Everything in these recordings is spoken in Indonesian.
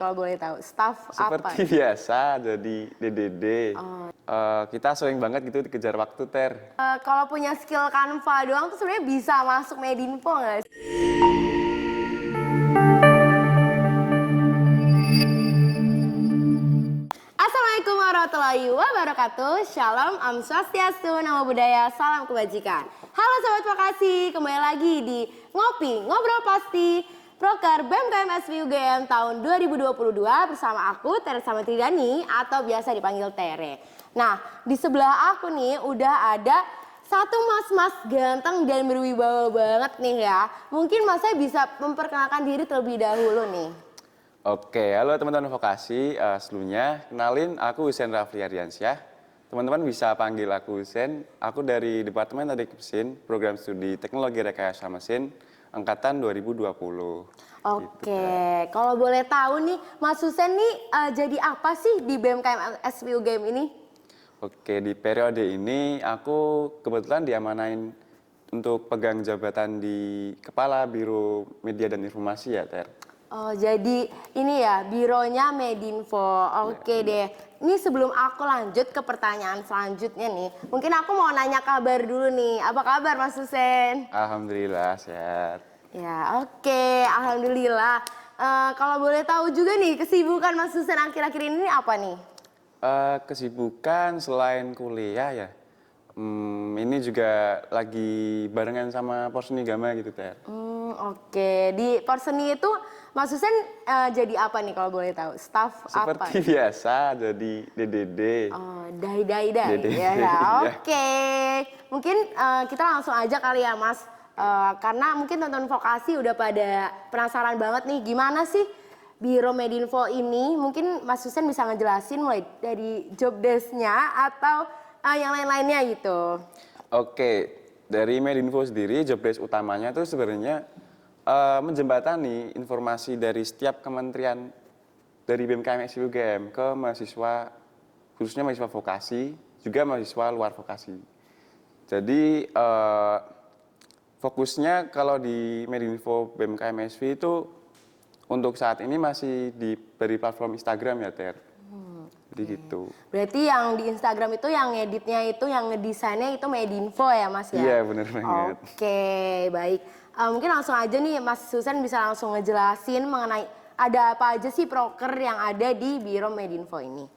Kalau boleh tahu, staff apa? Seperti biasa jadi DDD. Kita sering banget gitu dikejar waktu, Ter. Kalau punya skill Canva doang tuh sebenarnya bisa masuk Medinfo nggak sih? Assalamualaikum warahmatullahi wabarakatuh. Shalom, Om Swastiastu, Namo Buddhaya, salam kebajikan. Halo Sobat Vokasi, kembali lagi di Ngopi, Ngobrol Pasti, Proker BMKM SVU UGM tahun 2022 bersama aku, Tere Sametridani, atau biasa dipanggil Tere. Nah, di sebelah aku nih udah ada satu mas-mas ganteng dan berwibawa banget nih ya. Mungkin masnya bisa memperkenalkan diri terlebih dahulu nih. Oke, halo teman-teman vokasi. Sebelumnya, kenalin aku Husein Rafli Ardiansyah. Teman-teman bisa panggil aku Husein. Aku dari Departemen Teknik Mesin, Program Studi Teknologi Rekayasa Mesin, Angkatan 2020. Oke, kalau boleh tahu nih, Mas Husein nih jadi apa sih di BMKM SVU UGM ini? Oke, di periode ini aku kebetulan diamanain untuk pegang jabatan di Kepala Biro Media dan Informasi ya, Ter. Oh, jadi ini ya bironya Medinfo. Oke deh. Ini sebelum aku lanjut ke pertanyaan selanjutnya nih, mungkin aku mau nanya kabar dulu nih. Apa kabar Mas Husein? Alhamdulillah sehat. Ya, oke. Alhamdulillah. Kalau boleh tahu juga nih, kesibukan Mas Husein akhir-akhir ini apa nih? Kesibukan selain kuliah ya, ini juga lagi barengan sama Porsnigama gitu, Ter. Oke. Di Porseni itu Mas Husein jadi apa nih kalau boleh tahu? Staff apa? Seperti biasa jadi DDD. Oh, dai. DDD, Ya, ya. oke. Mungkin kita langsung aja kali ya, Mas. Karena mungkin teman-teman vokasi udah pada penasaran banget nih, gimana sih Biro Medinfo ini? Mungkin Mas Husein bisa ngejelasin mulai dari job desk-nya atau yang lain-lainnya gitu. Oke, dari Medinfo sendiri job desk utamanya tuh sebenarnya menjembatani informasi dari setiap kementerian dari BMKM SVU UGM ke mahasiswa, khususnya mahasiswa vokasi, juga mahasiswa luar vokasi. Jadi fokusnya kalau di Medinfo BMKM SVU itu untuk saat ini masih dari platform Instagram ya, Ter. Jadi gitu. Berarti yang di Instagram itu yang ngeditnya itu, yang ngedesainnya itu Medinfo ya, Mas ya? Iya, bener banget. Oke, baik. Mungkin langsung aja nih Mas Husein bisa langsung ngejelasin mengenai ada apa aja sih proker yang ada di Biro Medinfo ini.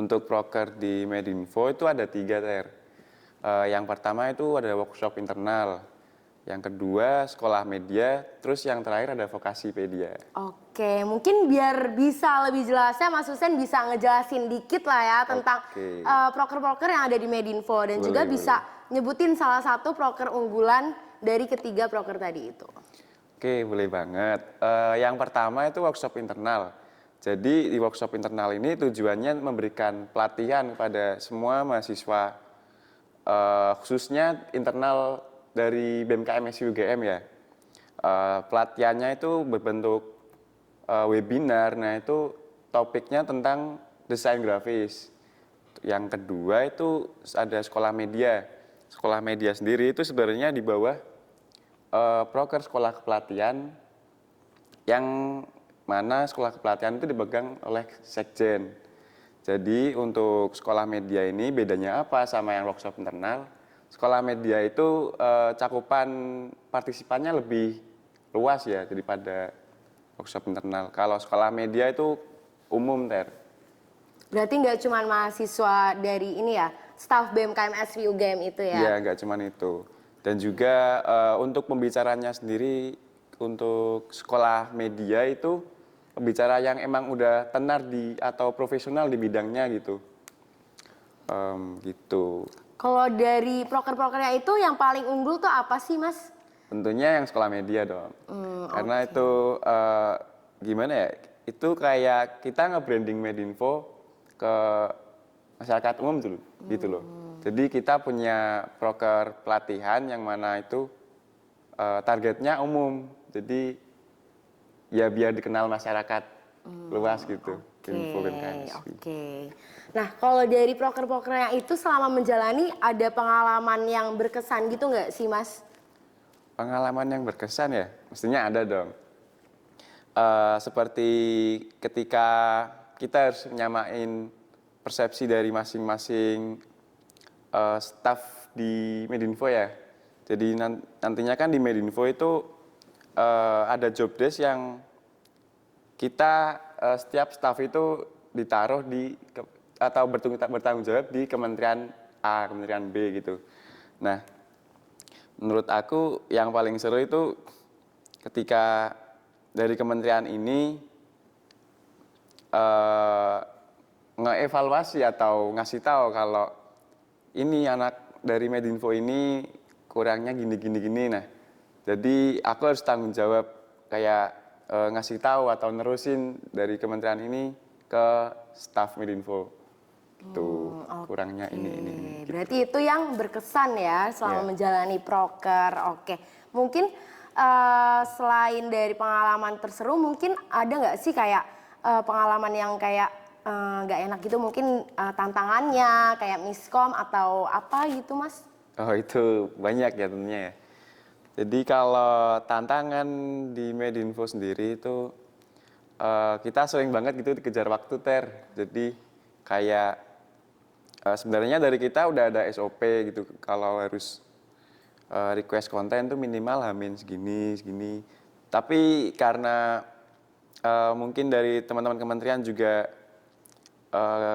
Untuk proker di Medinfo itu ada 3, Ter. Yang pertama itu ada workshop internal. Yang kedua sekolah media, terus yang terakhir ada vokasipedia. Oke, mungkin biar bisa lebih jelasnya Mas Husein bisa ngejelasin dikit lah ya tentang proker-proker yang ada di Medinfo dan juga bisa nyebutin salah satu proker unggulan dari ketiga proker tadi itu. Oke, boleh banget. Yang pertama itu workshop internal. Jadi di workshop internal ini tujuannya memberikan pelatihan kepada semua mahasiswa, khususnya internal dari BMKM SVU UGM ya. Pelatihannya itu berbentuk webinar, nah itu topiknya tentang desain grafis. Yang kedua itu ada sekolah media. Sekolah media sendiri itu sebenarnya di bawah proker sekolah kepelatihan, yang mana sekolah kepelatihan itu dipegang oleh Sekjen. Jadi untuk sekolah media ini bedanya apa sama yang workshop internal? Sekolah media itu cakupan partisipannya lebih luas ya daripada workshop internal. Kalau sekolah media itu umum, Ter. Berarti nggak cuma mahasiswa dari ini ya, staf BMKM SVU UGM itu ya? Iya, nggak cuma itu. Dan juga untuk pembicaranya sendiri, untuk sekolah media itu pembicara yang emang udah tenar atau profesional di bidangnya gitu. Gitu. Kalau dari proker-prokernya itu yang paling unggul tuh apa sih, Mas? Tentunya yang sekolah media dong. Karena itu gimana ya? Itu kayak kita nge-branding Medinfo ke masyarakat umum dulu, gitu loh. Jadi kita punya proker pelatihan yang mana itu targetnya umum. Jadi ya biar dikenal masyarakat luas gitu. Oke. Nah, kalau dari proker-prokernya itu selama menjalani ada pengalaman yang berkesan gitu nggak sih, Mas? Pengalaman yang berkesan ya, mestinya ada dong. seperti ketika kita harus nyamain persepsi dari masing-masing staff di Medinfo ya. Jadi nantinya kan di Medinfo itu ada job desk yang kita setiap staff itu ditaruh atau bertanggung jawab di Kementerian A, Kementerian B gitu. Nah, menurut aku yang paling seru itu ketika dari kementerian ini ngeevaluasi atau ngasih tahu kalau ini anak dari Medinfo ini kurangnya gini. Nah, jadi aku harus tanggung jawab kayak ngasih tahu atau nerusin dari kementerian ini ke staf Medinfo. Gitu, kurangnya ini. Berarti itu yang berkesan ya selama menjalani proker. Oke, mungkin selain dari pengalaman terseru, mungkin ada nggak sih kayak pengalaman yang kayak nggak enak gitu, mungkin tantangannya kayak miskom atau apa gitu, Mas? Oh, itu banyak ya tentunya ya. Jadi kalau tantangan di Medinfo sendiri itu kita sering banget gitu dikejar waktu Jadi kayak sebenarnya dari kita udah ada SOP gitu kalau harus request konten tuh minimal hamin segini. Tapi karena mungkin dari teman-teman kementerian juga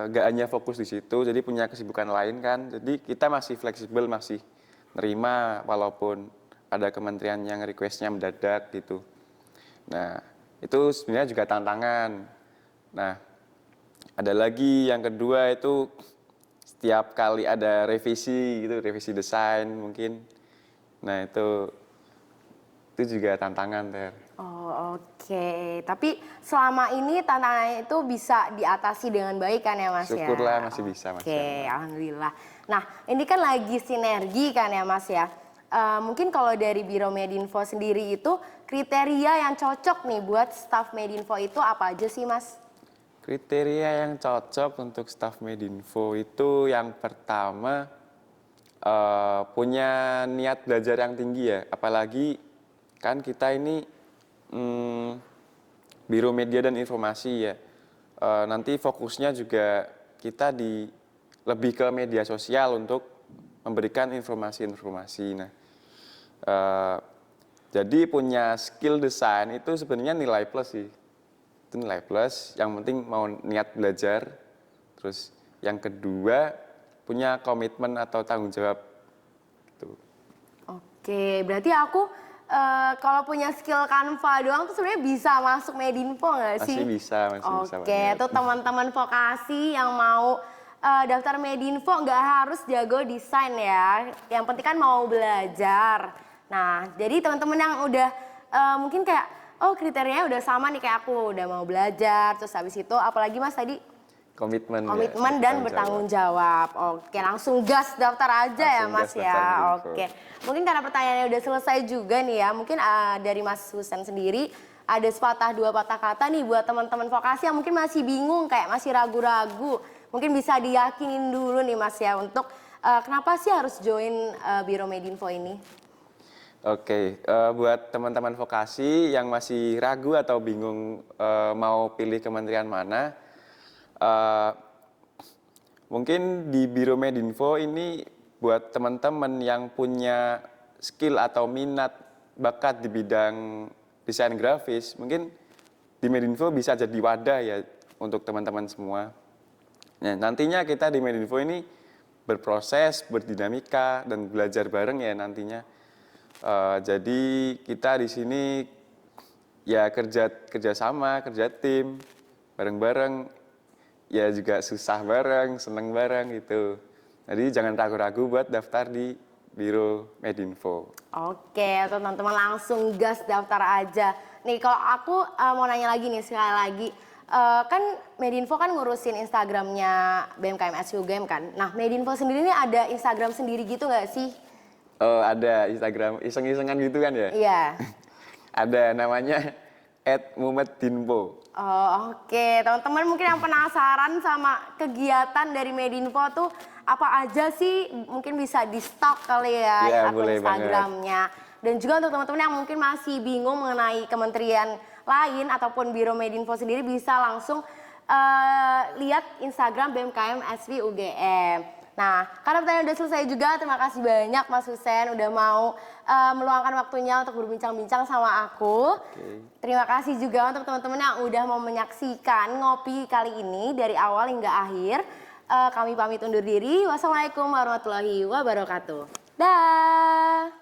gak hanya fokus di situ, jadi punya kesibukan lain kan. Jadi kita masih fleksibel, masih nerima walaupun ada kementerian yang requestnya mendadak gitu. Nah, itu sebenarnya juga tantangan. Nah, ada lagi yang kedua itu setiap kali ada revisi gitu, revisi desain mungkin. Nah, itu juga tantangan, Oh, oke. Tapi selama ini tantangannya itu bisa diatasi dengan baik kan ya, Mas? Syukurlah masih bisa, Mas. Oke, alhamdulillah. Nah, ini kan lagi sinergi kan ya, Mas ya? Mungkin kalau dari Biro Medinfo sendiri itu kriteria yang cocok nih buat staf Medinfo itu apa aja sih, Mas? Kriteria yang cocok untuk staf Medinfo itu yang pertama punya niat belajar yang tinggi ya. Apalagi kan kita ini Biro Media dan Informasi ya. Nanti fokusnya juga kita lebih ke media sosial untuk memberikan informasi-informasi. Nah, jadi punya skill desain itu sebenarnya nilai plus sih. Itu nilai plus, yang penting mau niat belajar. Terus yang kedua punya komitmen atau tanggung jawab. Gitu. Oke, berarti aku kalau punya skill Canva doang tuh sebenarnya bisa masuk Medinfo nggak sih? Masih bisa Oke, banget. itu teman-teman vokasi yang mau daftar Medinfo nggak harus jago desain ya. Yang penting kan mau belajar. Nah, jadi teman-teman yang udah mungkin kayak oh kriterianya udah sama nih kayak aku, udah mau belajar, terus habis itu apalagi Mas tadi? Komitmen Dan bertanggung jawab. Oke, langsung gas daftar aja ya Mas ya. Oke, mungkin karena pertanyaannya udah selesai juga nih ya. Mungkin dari Mas Husen sendiri ada sepatah dua patah kata nih buat teman-teman vokasi yang mungkin masih bingung, kayak masih ragu-ragu. Mungkin bisa diyakinin dulu nih Mas ya untuk kenapa sih harus join Biro Medinfo ini? Oke, buat teman-teman vokasi yang masih ragu atau bingung mau pilih kementerian mana, mungkin di Biro Medinfo ini buat teman-teman yang punya skill atau minat bakat di bidang desain grafis, mungkin di Medinfo bisa jadi wadah ya untuk teman-teman semua. Nah, nantinya kita di Medinfo ini berproses, berdinamika dan belajar bareng ya nantinya. Jadi kita di sini ya kerja sama, kerja tim bareng-bareng. Ya juga susah bareng, seneng bareng gitu. Jadi jangan ragu-ragu buat daftar di Biro Medinfo. Oke, teman-teman langsung gas daftar aja. Nih kalau aku mau nanya lagi nih sekali lagi. Kan Medinfo kan ngurusin Instagramnya BMKM SUGM kan. Nah Medinfo sendiri ini ada Instagram sendiri gitu nggak sih? Ada Instagram iseng-isengan gitu kan ya? Iya. Ada namanya @mumetdinfo. Oh, oke. Teman-teman mungkin yang penasaran sama kegiatan dari Medinfo tuh apa aja sih? Mungkin bisa di stalk kali ya akun Instagramnya. Dan juga untuk teman-teman yang mungkin masih bingung mengenai kementerian lain ataupun Biro Medinfo sendiri bisa langsung lihat Instagram BMKM SV UGM. Nah, karena pertanyaan udah selesai juga, terima kasih banyak Mas Husen udah mau meluangkan waktunya untuk berbincang-bincang sama aku. Terima kasih juga untuk teman-teman yang udah mau menyaksikan ngopi kali ini dari awal hingga akhir. Kami pamit undur diri. Wassalamualaikum warahmatullahi wabarakatuh. Dah.